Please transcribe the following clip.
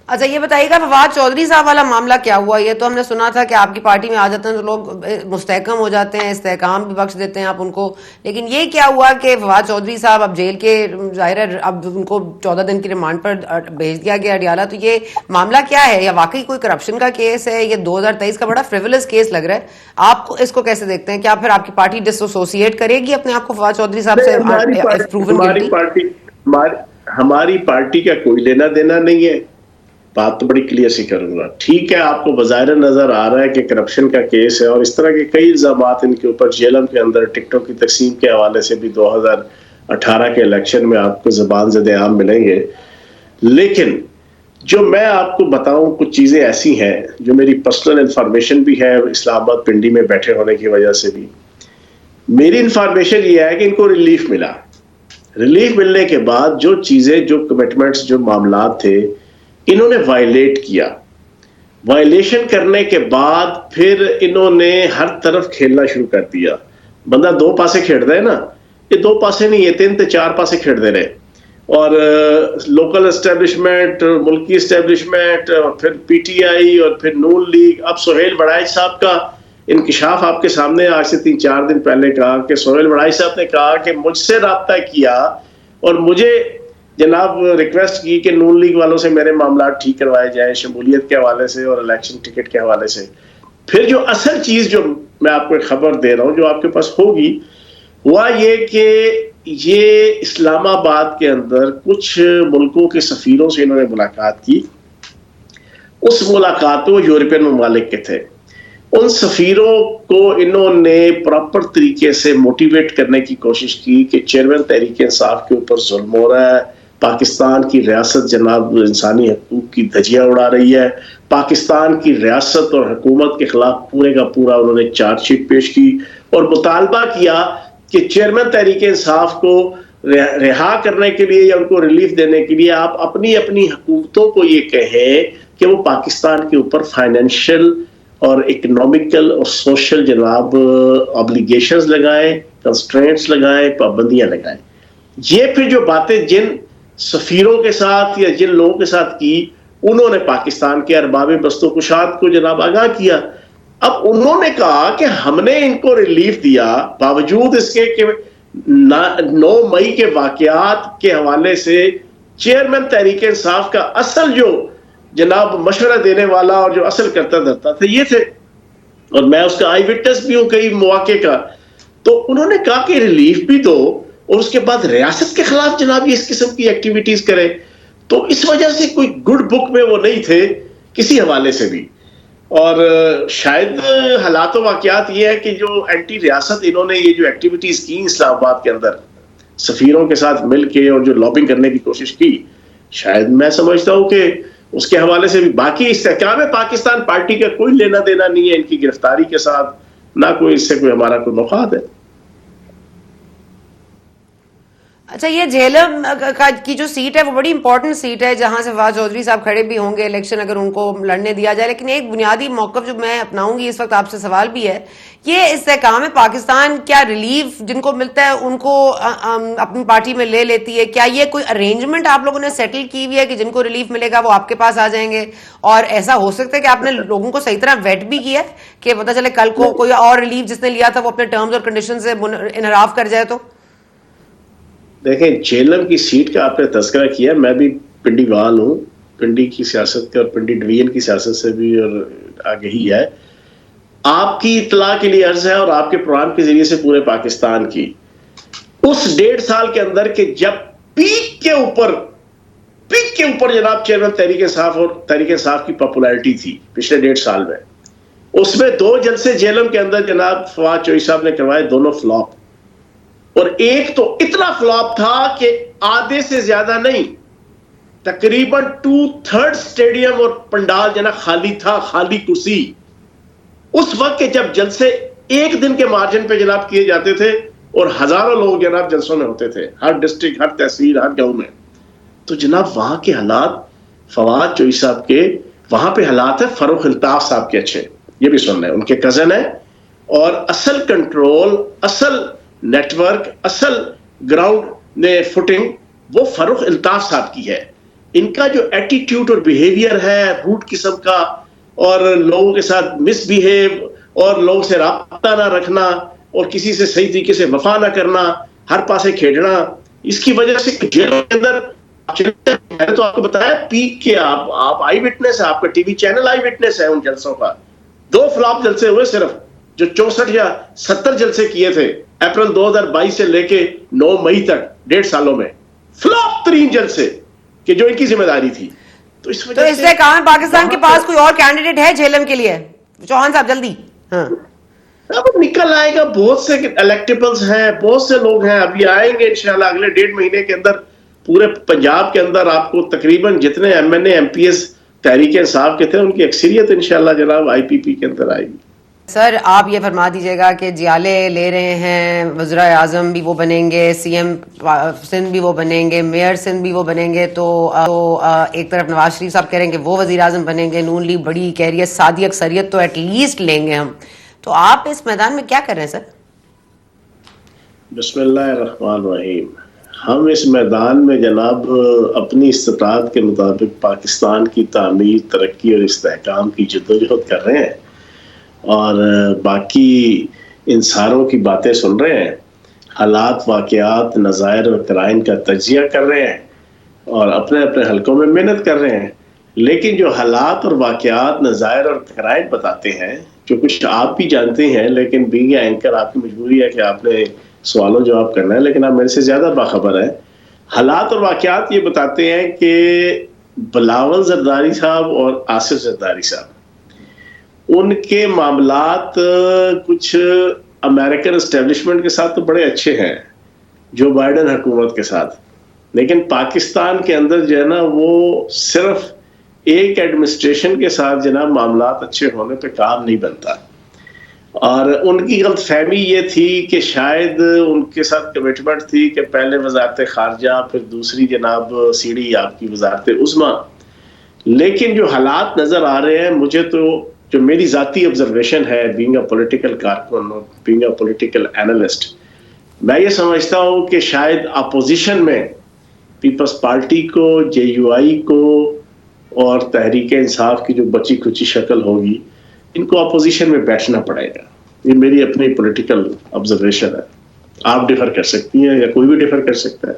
اچھا یہ بتائیے گا فواد چودھری صاحب والا معاملہ کیا ہوا؟ یہ تو ہم نے سنا تھا کہ آپ کی پارٹی میں آ جاتے ہیں تو لوگ مستحکم ہو جاتے ہیں، استحکام بھی بخش دیتے ہیں آپ ان کو، لیکن یہ کیا ہوا کہ فواد چودھری صاحب اب جیل کے، ظاہر ہے اب ان کو 14 دن کی ریمانڈ پر بھیج دیا گیا اڈیالہ، تو یہ معاملہ کیا ہے؟ یا واقعی کوئی کرپشن کا کیس ہے؟ یہ 2023 کا بڑا فریولس کیس لگ رہا ہے، آپ اس کو کیسے دیکھتے ہیں؟ کیا پھر آپ کی پارٹی ڈس ایسوسیٹ کرے گی اپنے آپ کو فواد چودھری صاحب سے نہیں، اف پروون گلٹی؟ ہماری پارٹی کا کوئی لینا دینا نہیں ہے. بات تو بڑی کلیئر سی کروں گا. ٹھیک ہے، آپ کو بظاہر نظر آ رہا ہے کہ کرپشن کا کیس ہے اور اس طرح کے کئی الزامات ان کے اوپر جیلم کے اندر ٹکٹوں کی تقسیم کے حوالے سے بھی 2018 کے الیکشن میں آپ کو زبان زد عام ملیں گے. لیکن جو میں آپ کو بتاؤں، کچھ چیزیں ایسی ہیں جو میری پرسنل انفارمیشن بھی ہے، اسلام آباد پنڈی میں بیٹھے ہونے کی وجہ سے بھی میری انفارمیشن یہ ہے کہ ان کو ریلیف ملا. ریلیف ملنے کے بعد جو چیزیں، جو کمٹمنٹس، جو معاملات تھے، انہوں نے وائلیٹ کیا. وائلیشن کرنے کے بعد پھر انہوں نے ہر طرف کھیلنا شروع کر دیا. بندہ دو پاسے کھیڑ دے نا، یہ دو پاسے نہیں، یہ 3 سے 4 پاسے کھیڑ دے رہے. اور لوکل اسٹیبلشمنٹ، ملکی اسٹیبلشمنٹ، اور پھر پی ٹی آئی، اور پھر نون لیگ. اب سہیل بڑائچ صاحب کا انکشاف آپ کے سامنے آج سے 3-4 دن پہلے کہا کہ سہیل بڑائچ صاحب نے کہا کہ مجھ سے رابطہ کیا اور مجھے جناب ریکویسٹ کی کہ نون لیگ والوں سے میرے معاملات ٹھیک کروائے جائیں، شمولیت کے حوالے سے اور الیکشن ٹکٹ کے حوالے سے. پھر جو اصل چیز جو میں آپ کو خبر دے رہا ہوں جو آپ کے پاس ہوگی، ہوا یہ کہ یہ اسلام آباد کے اندر کچھ ملکوں کے سفیروں سے انہوں نے ملاقات کی. اس ملاقات میں وہ یورپین ممالک کے تھے. ان سفیروں کو انہوں نے پراپر طریقے سے موٹیویٹ کرنے کی کوشش کی کہ چیئرمین تحریک انصاف کے اوپر ظلم ہو رہا ہے، پاکستان کی ریاست جناب انسانی حقوق کی دھجیاں اڑا رہی ہے. پاکستان کی ریاست اور حکومت کے خلاف پورے کا پورا انہوں نے چارج شیٹ پیش کی اور مطالبہ کیا کہ چیئرمین تحریک انصاف کو رہا کرنے کے لیے یا ان کو ریلیف دینے کے لیے آپ اپنی اپنی حکومتوں کو یہ کہیں کہ وہ پاکستان کے اوپر فائنینشیل اور اکنامیکل اور سوشل جناب آبلیگیشنز لگائیں، کنسٹرینٹس لگائیں، پابندیاں لگائیں. یہ پھر جو باتیں جن سفیروں کے ساتھ یا جن لوگوں کے ساتھ کی، انہوں نے پاکستان کے ارباب بست و کشاد کو جناب آگاہ کیا. اب انہوں نے کہا کہ ہم نے ان کو ریلیف دیا باوجود اس کے کہ 9 مئی کے واقعات کے حوالے سے چیئرمین تحریک انصاف کا اصل جو جناب مشورہ دینے والا اور جو اصل کرتا دھرتا تھے یہ تھے، اور میں اس کا آئی وٹنس بھی ہوں کئی مواقع کا. تو انہوں نے کہا کہ ریلیف بھی دو اور اس کے بعد ریاست کے خلاف جناب یہ اس قسم کی ایکٹیویٹیز کرے. تو اس وجہ سے کوئی گڈ بک میں وہ نہیں تھے کسی حوالے سے بھی. اور شاید حالات و واقعات یہ ہے کہ جو اینٹی ریاست انہوں نے یہ جو ایکٹیویٹیز کی اسلام آباد کے اندر سفیروں کے ساتھ مل کے اور جو لابنگ کرنے کی کوشش کی، شاید میں سمجھتا ہوں کہ اس کے حوالے سے بھی باقی استحکام پاکستان پارٹی کا کوئی لینا دینا نہیں ہے ان کی گرفتاری کے ساتھ، نہ کوئی اس سے کوئی ہمارا کوئی مفاد ہے. اچھا یہ جہلم کی جو سیٹ ہے وہ بڑی امپورٹنٹ سیٹ ہے جہاں سے فواد چودھری صاحب کھڑے بھی ہوں گے الیکشن اگر ان کو لڑنے دیا جائے، لیکن ایک بنیادی موقف جو میں اپناؤں گی اس وقت آپ سے سوال بھی ہے، یہ استحکام پاکستان کیا ریلیف جن کو ملتا ہے ان کو اپنی پارٹی میں لے لیتی ہے؟ کیا یہ کوئی ارینجمنٹ آپ لوگوں نے سیٹل کی ہوئی ہے کہ جن کو ریلیف ملے گا وہ آپ کے پاس آ جائیں گے؟ اور ایسا ہو سکتا ہے کہ آپ نے لوگوں کو صحیح طرح ویٹ بھی کیا ہے کہ پتہ چلے کل کو کوئی اور ریلیف جس نے لیا تھا وہ اپنے ٹرمز اور کنڈیشن سے انحراف کر جائے تو؟ دیکھیں، جیلم کی سیٹ کا آپ نے تذکرہ کیا، میں بھی پنڈی وال ہوں، پنڈی کی سیاست کے اور پنڈی ڈویژن کی سیاست سے بھی اور آگے ہی ہے. آپ کی اطلاع کے لیے عرض ہے اور آپ کے پروگرام کے ذریعے سے پورے پاکستان کی، اس 1.5 سال کے اندر کہ جب پیک کے اوپر جناب چیئرمین تحریک انصاف اور تحریک انصاف کی پاپولیرٹی تھی پچھلے 1.5 سال میں، اس میں 2 جلسے جیلم کے اندر جناب فواد چودھری صاحب نے کروائے، دونوں فلاپ. اور ایک تو اتنا فلاپ تھا کہ آدھے سے زیادہ نہیں، تقریباً 2/3 اسٹیڈیم اور پنڈال جناب خالی تھا، خالی کرسی. اس وقت کے جب جلسے 1 دن کے مارجن پہ جناب کیے جاتے تھے اور ہزاروں لوگ جناب جلسوں میں ہوتے تھے، ہر ڈسٹرکٹ، ہر تحصیل، ہر گاؤں میں. تو جناب وہاں کے حالات فواد چودھری صاحب کے وہاں پہ حالات ہے فاروق الطاف صاحب کے اچھے، یہ بھی سن رہے ہیں، ان کے کزن ہیں، اور اصل کنٹرول، اصل نیٹ ورک، اصل گراؤنڈ نے فٹنگ وہ فاروق الطاف صاحب کی ہے. ان کا جو ایٹیٹیوڈ اور بیہیویئر ہے روٹ قسم کا, اور لوگوں کے ساتھ مس بیہیو, اور لوگوں سے رابطہ نہ رکھنا, اور کسی سے صحیح طریقے سے وفا نہ کرنا, ہر پاسے کھیلنا, اس کی وجہ سے جیلوں کے اندر میں نے تو آپ کو بتایا پیک کے آپ آئی وٹنس ہے, آپ کا T V channel I witness ہے ان جلسوں کا. 2 فلاپ جلسے ہوئے صرف, جو 64 یا 70 جلسے کیے تھے اپریل 2022 سے لے کے 9 مئی تک 1.5 سالوں میں, فلاپ ترین جلسے کہ جو ان کی ذمہ داری تھی. تو اس لیے کہاں پاکستان کے پاس کوئی اور کینڈیڈیٹ ہے جھیلم کے لیے؟ چوہان صاحب جلدی. ہاں اب نکل آئے گا, بہت سے الیکٹیبلز ہیں, بہت سے لوگ ہیں, ابھی آئیں گے انشاءاللہ اگلے 1.5 مہینے کے اندر. پورے پنجاب کے اندر آپ کو تقریباً جتنے M N A M P S Tehreek Insaf کے تھے ان کی اکثریت انشاءاللہ جناب آئی پی پی کے اندر آئے گی. سر آپ یہ فرما دیجیے گا کہ جیالے لے رہے ہیں, وزراء اعظم بھی وہ بنیں گے, سی ایم سندھ بھی وہ بنیں گے, میئر سندھ بھی وہ بنیں گے, تو ایک طرف نواز شریف صاحب کہہ رہے ہیں کہ وہ وزیر اعظم بنیں گے, نون لیگ بڑی کہہ رہی ہے سادی اکثریت تو ایٹ لیسٹ لیں گے ہم. تو آپ اس میدان میں کیا کر رہے ہیں سر؟ بسم اللہ الرحمن الرحیم. ہم اس میدان میں جناب اپنی استطاعت کے مطابق پاکستان کی تعمیر, ترقی اور استحکام کی جدوجہد کر رہے ہیں, اور باقی ان ساروں کی باتیں سن رہے ہیں, حالات, واقعات, نظائر اور قرائن کا تجزیہ کر رہے ہیں, اور اپنے اپنے حلقوں میں محنت کر رہے ہیں. لیکن جو حالات اور واقعات, نظائر اور قرائن بتاتے ہیں, جو کچھ آپ بھی جانتے ہیں, لیکن بینگ اینکر آپ کی مجبوری ہے کہ آپ نے سوالوں جواب کرنا ہے, لیکن آپ میرے سے زیادہ باخبر ہیں. حالات اور واقعات یہ بتاتے ہیں کہ بلاول زرداری صاحب اور آصف زرداری صاحب, ان کے معاملات کچھ امریکن اسٹیبلشمنٹ کے ساتھ تو بڑے اچھے ہیں, جو بائیڈن حکومت کے ساتھ, لیکن پاکستان کے اندر جو ہے نا وہ صرف ایک ایڈمنسٹریشن کے ساتھ جناب معاملات اچھے ہونے پہ کام نہیں بنتا. اور ان کی غلط فہمی یہ تھی کہ شاید ان کے ساتھ کمٹمنٹ تھی کہ پہلے وزارت خارجہ, پھر دوسری جناب سیڑھی آپ کی وزارت عظمیٰ. لیکن جو حالات نظر آ رہے ہیں, مجھے تو جو میری ذاتی آبزرویشن ہے بینگ اے پولیٹیکل کارکن اور بینگ اے پولیٹیکل اینالسٹ, میں یہ سمجھتا ہوں کہ شاید اپوزیشن میں پیپلز پارٹی کو, جے یو آئی کو اور تحریک انصاف کی جو بچی کچی شکل ہوگی, ان کو اپوزیشن میں بیٹھنا پڑے گا. یہ میری اپنی پولیٹیکل آبزرویشن ہے, آپ ڈیفر کر سکتی ہیں یا کوئی بھی ڈیفر کر سکتا ہے.